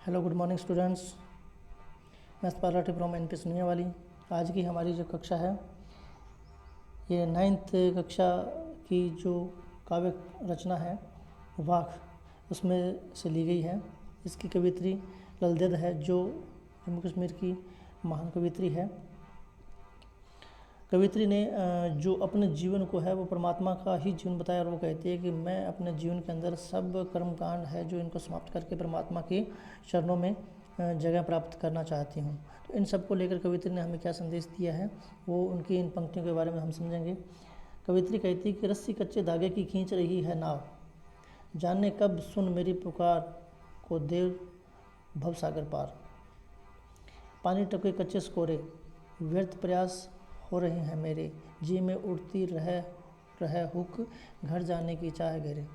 Hello good morning students. मैं पालाटी from N P सुनिया वाली। आज की हमारी जो कक्षा है ये 9th कक्षा की जो काव्य रचना है वाक उसमें से ली गई है। इसकी कवित्री ललदेद है जो जम्मू कश्मीर की महान कवित्री है। कवित्री ने जो अपने जीवन को है वो परमात्मा का ही जीवन बताया और वो कहती है कि मैं अपने जीवन के अंदर सब कर्मकांड है जो इनको समाप्त करके परमात्मा के चरणों में जगह प्राप्त करना चाहती हूँ। तो इन सब को लेकर कवित्री ने हमें क्या संदेश दिया है वो उनकी इन पंक्तियों के बारे में हम समझेंगे। कवित्री कहती है कि रस्सी कच्चे धागे की खींच रही है नाव, जाने कब सुन मेरी पुकार को देव भवसागर पार। पानी टपके कच्चे स्कोरे व्यर्थ प्रयास हो रहे हैं मेरे, जी में उड़ती रह हुक घर जाने की चाह गहरे।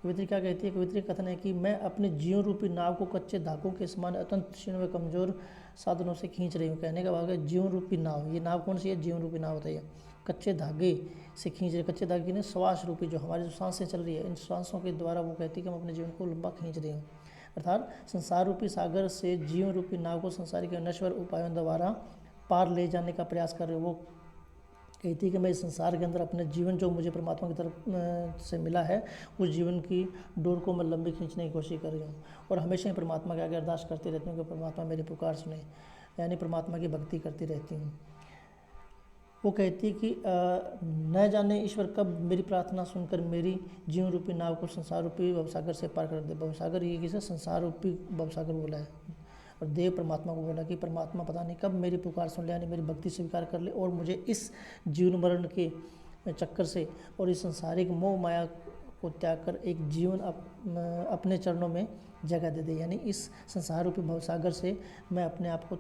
कवित्री क्या कहती है? कवित्री कथन है कि मैं अपने जीवन रूपी नाव को कच्चे धागों के समान अत्यंत क्षीण व कमजोर साधनों से खींच रही हूँ। कहने का भाव है जीवन रूपी नाव। ये नाव कौन सी है? जीवन रूपी नाव बताइए। कच्चे धागे से खींच रहे, कच्चे धागे ने श्वास रूपी जो हमारी जो सांसें चल रही है इन श्वासों के द्वारा वो कहती है कि हम अपने जीवन को लंबा खींच रही हूँ। अर्थात संसार रूपी सागर से जीवन रूपी नाव को संसार के नश्वर उपायों द्वारा पार ले जाने का प्रयास कर रहे हो। वो कहती है कि मैं इस संसार के अंदर अपने जीवन जो मुझे परमात्मा की तरफ से मिला है उस जीवन की डोर को मैं लंबी खींचने की कोशिश कर रही हूँ और हमेशा ही परमात्मा के आगे अरदास करती रहती हूँ कि परमात्मा मेरी पुकार सुने, यानी परमात्मा की भक्ति करती रहती हूँ। वो कहती है कि न जाने ईश्वर कब मेरी प्रार्थना सुनकर मेरी जीवन रूपी नाव को संसार रूपी भवसागर से पार कर दे। भवसागर ये किसे? संसार रूपी भवसागर बोला है और देव परमात्मा को बोला कि परमात्मा पता नहीं कब मेरी पुकार सुन ले, यानी मेरी भक्ति स्वीकार कर ले और मुझे इस जीवन मरण के चक्कर से और इस संसारिक मोह माया को त्याग कर एक जीवन अपने चरणों में जगह दे दे। यानी इस संसार रूपी भवसागर से मैं अपने आप को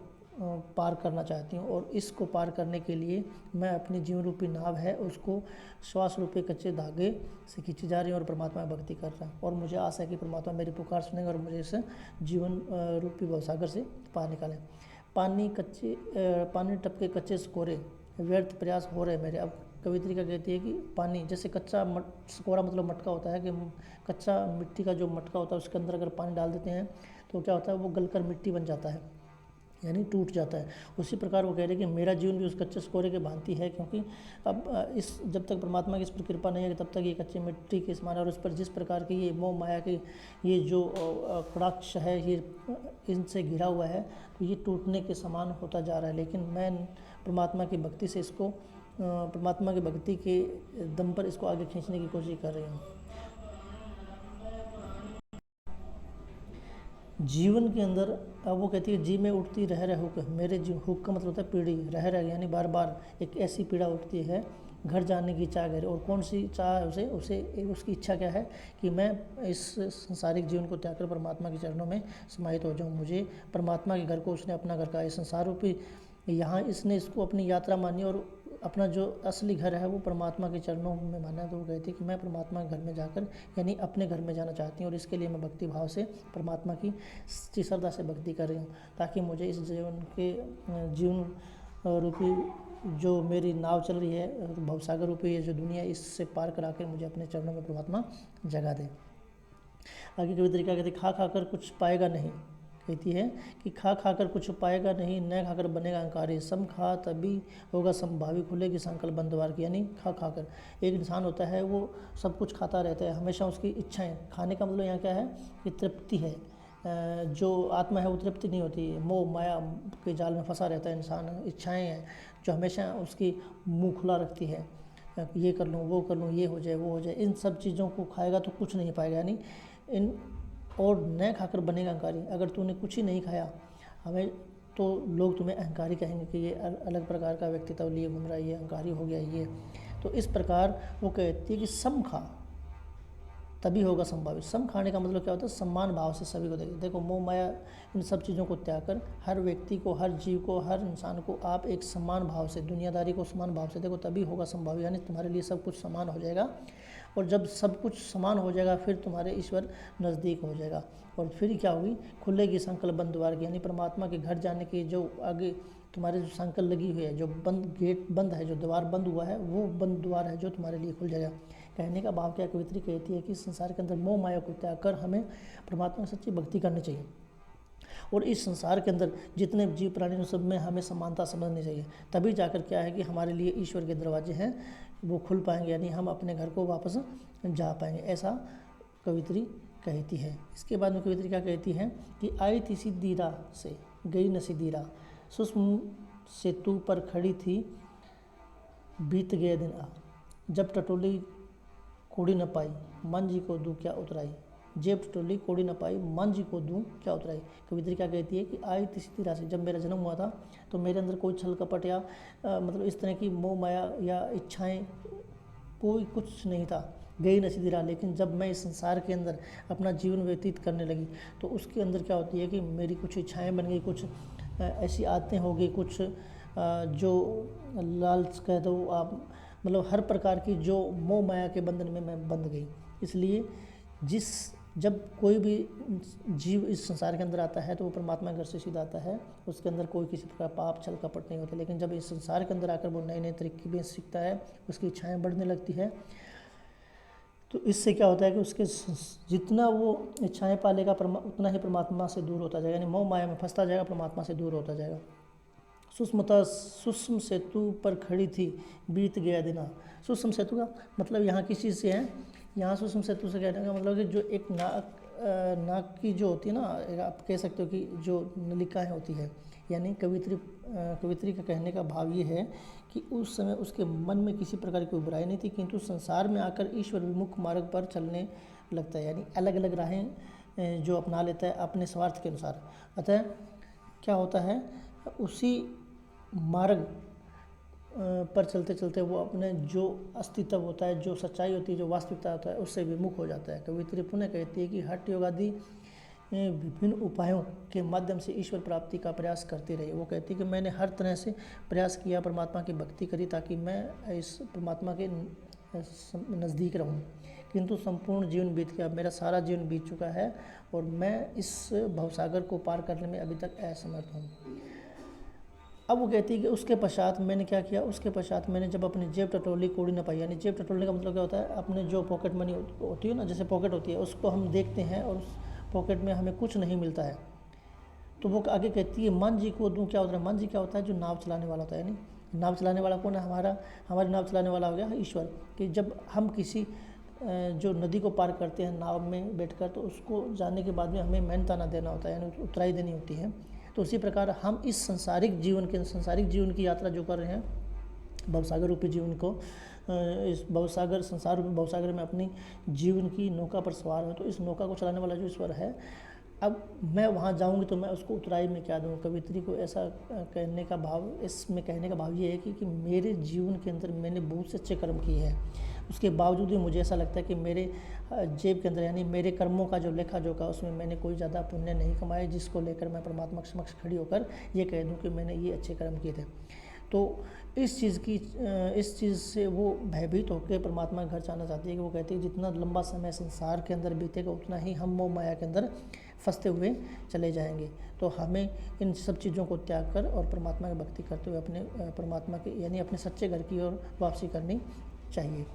पार करना चाहती हूँ और इसको पार करने के लिए मैं अपनी जीवन रूपी नाव है उसको श्वास रूपी कच्चे धागे से खींची जा रही हूँ और परमात्मा भक्ति कर रहा है और मुझे आशा है कि परमात्मा मेरी पुकार सुनेंगे और मुझे इस जीवन रूपी भवसागर से पार निकालें। पानी टपके कच्चे स्कोरे व्यर्थ प्रयास हो रहे मेरे। अब कवित्री का कहती है कि पानी जैसे कच्चा स्कोरा मतलब मटका होता है कि कच्चा मिट्टी का जो मटका होता है उसके अंदर अगर पानी डाल देते हैं तो क्या होता है वो गलकर मिट्टी बन जाता है, यानी टूट जाता है। उसी प्रकार वो कह रहे हैं कि मेरा जीवन भी उस कच्चे स्कोरे के भांति है, क्योंकि अब इस जब तक परमात्मा की इस पर कृपा नहीं है तब तक ये कच्चे मिट्टी के समान है और उस पर जिस प्रकार की ये मोह माया की ये जो कटाक्ष है ये इनसे घिरा हुआ है तो ये टूटने के समान होता जा रहा है। लेकिन मैं परमात्मा की भक्ति से इसको परमात्मा की भक्ति के दम पर इसको आगे खींचने की कोशिश कर रही हूँ। जीवन के अंदर अब वो कहती है जी में उठती रह हुक। मेरे जी हुक का मतलब होता है पीढ़ी, रह यानी बार बार एक ऐसी पीड़ा उठती है घर जाने की चाह गहरे। और कौन सी चाह है उसे उसकी इच्छा क्या है कि मैं इस संसारिक जीवन को त्याग कर परमात्मा के चरणों में समाहित हो जाऊँ। मुझे परमात्मा के घर को उसने अपना घर कहा, इस संसार रूपी यहाँ इसने इसको अपनी यात्रा मानी और अपना जो असली घर है वो परमात्मा के चरणों में माना। तो वो कहती है कि मैं परमात्मा के घर में जाकर यानी अपने घर में जाना चाहती हूँ और इसके लिए मैं भक्ति भाव से परमात्मा की सच्ची श्रद्धा से भक्ति कर रही हूँ ताकि मुझे इस जीवन रूपी जो मेरी नाव चल रही है भवसागर रूपी ये जो दुनिया इससे पार करा कर मुझे अपने चरणों में परमात्मा जगा दे। आगे कवित्री क्या कहती है? खा कर कुछ पाएगा नहीं। कहती है कि खा कर कुछ पाएगा नहीं, न खाकर बनेगा अहंकारी, सम खा तभी होगा संभावी, खुलेगी संकल्प बंद द्वार की। यानी खा कर एक इंसान होता है वो सब कुछ खाता रहता है, हमेशा उसकी इच्छाएं, खाने का मतलब यहाँ क्या है कि तृप्ति है। जो आत्मा है वो तृप्ति नहीं होती, मोह माया के जाल में फंसा रहता है इंसान। इच्छाएँ हैं जो हमेशा उसकी मुँह खुला रखती है, ये कर लूँ वो कर लूँ, ये हो जाए वो हो जाए। इन सब चीज़ों को खाएगा तो कुछ नहीं पाएगा, यानी इन और न खाकर बनेगा अहंकारी। अगर तूने कुछ ही नहीं खाया हमें तो लोग तुम्हें अहंकारी कहेंगे कि ये अलग प्रकार का व्यक्तित्व लिए घूम रहा है, ये अहंकारी हो गया ये। तो इस प्रकार वो कहती है कि सम खा तभी होगा संभावित। सम खाने का मतलब क्या होता है? सम्मान भाव से सभी को देखो मोह माया इन सब चीज़ों को त्याग कर हर व्यक्ति को, हर जीव को, हर इंसान को आप एक सम्मान भाव से, दुनियादारी को समान भाव से देखो तभी होगा संभावित। यानी तुम्हारे लिए सब कुछ समान हो जाएगा और जब सब कुछ समान हो जाएगा फिर तुम्हारे ईश्वर नज़दीक हो जाएगा और फिर क्या होगी? खुलेगी संकल्प बंद द्वार की। यानी परमात्मा के घर जाने की जो आगे तुम्हारे जो संकल्प लगी हुई है, जो बंद गेट बंद है, जो द्वार बंद हुआ है वो बंद द्वार है जो तुम्हारे लिए खुल जाएगा। कहने का भाव क्या? कवित्री कहती है कि संसार के अंदर मोह माया को त्याग कर हमें परमात्मा की सच्ची भक्ति करनी चाहिए और इस संसार के अंदर जितने जीव प्राणी हैं सब में हमें समानता समझनी चाहिए, तभी जाकर क्या है कि हमारे लिए ईश्वर के दरवाजे हैं वो खुल पाएंगे, यानी हम अपने घर को वापस जा पाएंगे, ऐसा कवित्री कहती है। इसके बाद में कवित्री क्या कहती है कि आई थी सीधी राह से गई न सीधी राह, सूक्ष्म सेतु पर खड़ी थी बीत गए दिन आ, जब टटोली कोड़ी न पाई मन जी को दूं क्या उतराई, जेब टटोली कोड़ी न पाई मन जी को दूं क्या उतराई। कवित्री क्या कहती है कि आई थी सीधी राह से, जब मेरा जन्म हुआ था तो मेरे अंदर कोई छल कपट या मतलब इस तरह की मोह माया या इच्छाएं कोई कुछ नहीं था, गई न सीधी राह। लेकिन जब मैं इस संसार के अंदर अपना जीवन व्यतीत करने लगी तो उसके अंदर क्या होती है कि मेरी कुछ इच्छाएं बन गई, कुछ ऐसी आदतें हो गई, कुछ जो लालच कह दो आप, मतलब हर प्रकार की जो मोह माया के बंधन में मैं बंध गई। इसलिए जब कोई भी जीव इस संसार के अंदर आता है तो वो परमात्मा के घर से सीधा आता है, उसके अंदर कोई किसी प्रकार पाप छल कपट नहीं होते। लेकिन जब इस संसार के अंदर आकर वो नए नए तरीके भी सीखता है, उसकी इच्छाएं बढ़ने लगती है, तो इससे क्या होता है कि उसके जितना वो इच्छाएं पालेगा उतना ही परमात्मा से दूर होता जाएगा, यानी मोह माया में फंसता जाएगा, परमात्मा से दूर होता जाएगा। सूक्ष्म सेतु पर खड़ी थी बीत गया दिना। सूक्ष्म सेतु का मतलब यहाँ किस चीज़ से है, यहाँ सूक्ष्म सेतु से कहने का मतलब कि जो एक नाक की जो होती है ना, आप कह सकते हो कि जो नलिकाएँ होती है, यानी कवित्री का कहने का भाव ये है कि उस समय उसके मन में किसी प्रकार की कोई बुराई नहीं थी, किंतु संसार में आकर ईश्वर विमुख मार्ग पर चलने लगता है, यानी अलग अलग राहें जो अपना लेता है अपने स्वार्थ के अनुसार। अतः क्या होता है, उसी मार्ग पर चलते चलते वो अपने जो अस्तित्व होता है, जो सच्चाई होती है, जो वास्तविकता होता है, उससे विमुख हो जाता है। कवित्री पुनः कहती है कि हठ योग आदि विभिन्न उपायों के माध्यम से ईश्वर प्राप्ति का प्रयास करती रही। वो कहती है कि मैंने हर तरह से प्रयास किया, परमात्मा की भक्ति करी ताकि मैं इस परमात्मा के नज़दीक रहूं, किंतु संपूर्ण जीवन बीत गया, मेरा सारा जीवन बीत चुका है और मैं इस भवसागर को पार करने में अभी तक असमर्थ हूँ। अब वो कहती है कि उसके पश्चात मैंने क्या किया, उसके पश्चात मैंने जब अपनी जेब टटोली कोड़ी न पाई, यानी जेब टटोलने का मतलब क्या होता है, अपने जो पॉकेट मनी होती है ना, जैसे पॉकेट होती है, उसको हम देखते हैं और उस पॉकेट में हमें कुछ नहीं मिलता है, तो वो आगे कहती है मन जी को दूं क्या उतरा। मन जी क्या होता है, जो नाव चलाने वाला होता है, यानी नाव चलाने वाला कौन है, हमारी नाव चलाने वाला हो गया ईश्वर। कि जब हम किसी जो नदी को पार करते हैं नाव में बैठकर, तो उसको जाने के बाद में हमें मेहनताना देना होता है, यानी उतराई देनी होती है। तो उसी प्रकार हम इस सांसारिक जीवन की यात्रा जो कर रहे हैं, भवसागर रूपी जीवन को, इस संसार रूपी भवसागर में अपनी जीवन की नौका पर सवार हो, तो इस नौका को चलाने वाला जो ईश्वर है, अब मैं वहाँ जाऊँगी तो मैं उसको उतराई में क्या दूँ। कवित्री को ऐसा कहने का भाव, इसमें कहने का भाव ये है कि मेरे जीवन के अंदर मैंने बहुत से अच्छे कर्म किए हैं, उसके बावजूद भी मुझे ऐसा लगता है कि मेरे जेब के अंदर, यानी मेरे कर्मों का जो लेखा जोखा, उसमें मैंने कोई ज़्यादा पुण्य नहीं कमाए, जिसको लेकर मैं परमात्मा के समक्ष खड़ी होकर ये कह दूँ कि मैंने ये अच्छे कर्म किए थे। तो इस चीज़ से वो भयभीत होकर परमात्मा के घर जाना चाहती है। कि वो कहती है जितना लंबा समय संसार के अंदर बीतेगा उतना ही हम मोह माया के अंदर फंसते हुए चले जाएंगे। तो हमें इन सब चीज़ों को त्याग कर और परमात्मा की भक्ति करते हुए अपने परमात्मा के यानी अपने सच्चे घर की ओर वापसी करनी चाहिए।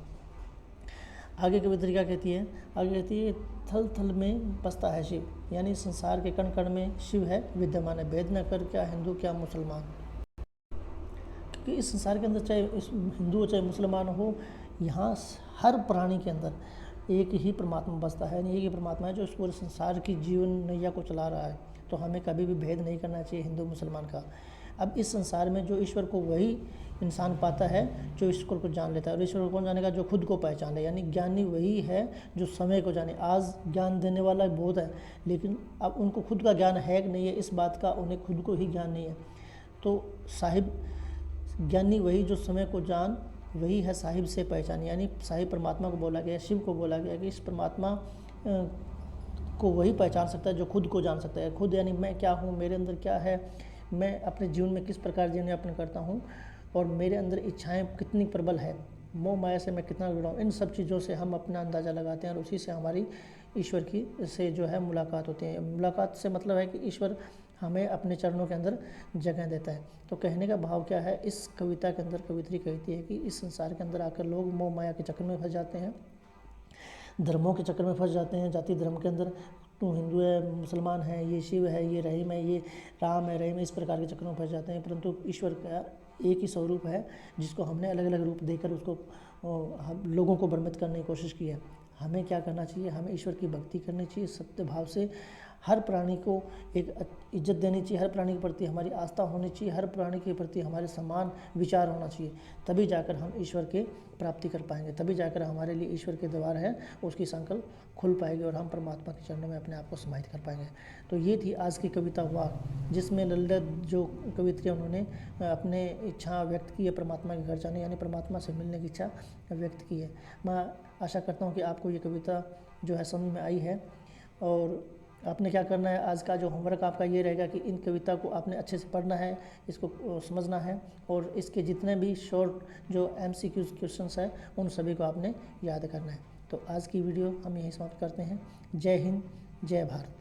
आगे कवित्री क्या कहती है, आगे कहती है थल थल में बसता है शिव, यानी संसार के कण कण में शिव है विद्यमान है, भेद न कर क्या हिंदू क्या मुसलमान। क्योंकि इस संसार के अंदर चाहे हिंदू हो चाहे मुसलमान हो, यहाँ हर प्राणी के अंदर एक ही परमात्मा बसता है, यानी एक ही परमात्मा है जो इस पूरे संसार की जीवन नैया को चला रहा है। तो हमें कभी भी भेद नहीं करना चाहिए हिंदू मुसलमान का। अब इस संसार में जो ईश्वर को वही इंसान पाता है जो ईश्वर को जान लेता है, और ईश्वर को कौन जानेगा, जो खुद को पहचान ले, यानी ज्ञानी वही है जो समय को जाने। आज ज्ञान देने वाला बहुत है, लेकिन अब उनको खुद का ज्ञान है कि नहीं है, इस बात का उन्हें खुद को ही ज्ञान नहीं है। तो साहिब ज्ञानी वही जो समय को जान, वही है साहिब से पहचान, यानी साहिब परमात्मा को बोला गया, शिव को बोला गया कि इस परमात्मा को वही पहचान सकता है जो खुद को जान सकता है। खुद यानी मैं क्या हूँ, मेरे अंदर क्या है, मैं अपने जीवन में किस प्रकार जीवन यापन करता हूँ, और मेरे अंदर इच्छाएं कितनी प्रबल है, मोह माया से मैं कितना जुड़ा हूँ। इन सब चीज़ों से हम अपना अंदाज़ा लगाते हैं और उसी से हमारी ईश्वर की से जो है मुलाकात होती है। मुलाकात से मतलब है कि ईश्वर हमें अपने चरणों के अंदर जगह देता है। तो कहने का भाव क्या है, इस कविता के अंदर कवित्री कहती है कि इस संसार के अंदर आकर लोग मोह माया के चक्कर में फंस जाते हैं, धर्मों के चक्कर में फंस जाते हैं, जाति धर्म के अंदर तू हिंदू है, मुसलमान है, ये शिव है, ये रहीम है, ये राम है, रहीम है, इस प्रकार के चक्रों में फंस जाते हैं। परंतु ईश्वर का एक ही स्वरूप है जिसको हमने अलग अलग रूप देकर उसको हम लोगों को भ्रमित करने की कोशिश की है। हमें क्या करना चाहिए, हमें ईश्वर की भक्ति करनी चाहिए, सत्य भाव से हर प्राणी को एक इज्जत देनी चाहिए, हर प्राणी के प्रति हमारी आस्था होनी चाहिए, हर प्राणी के प्रति हमारे समान विचार होना चाहिए। तभी जाकर हम ईश्वर के प्राप्ति कर पाएंगे, तभी जाकर हमारे लिए ईश्वर के द्वार है उसकी संकल्प खुल पाएगी और हम परमात्मा के चरणों में अपने आप को समाहित कर पाएंगे। तो ये थी आज की कविता हुआ, जिसमें ललित जो कवित्री उन्होंने अपने इच्छा व्यक्त की है परमात्मा के घर जाने यानी परमात्मा से मिलने की इच्छा व्यक्त की है। मैं आशा करता हूँ कि आपको ये कविता जो है समझ में आई है। और आपने क्या करना है, आज का जो होमवर्क आपका ये रहेगा कि इन कविता को आपने अच्छे से पढ़ना है, इसको समझना है और इसके जितने भी शॉर्ट जो MCQ क्वेश्चंस है उन सभी को आपने याद करना है। तो आज की वीडियो हम यहीं समाप्त करते हैं। जय हिंद, जय भारत।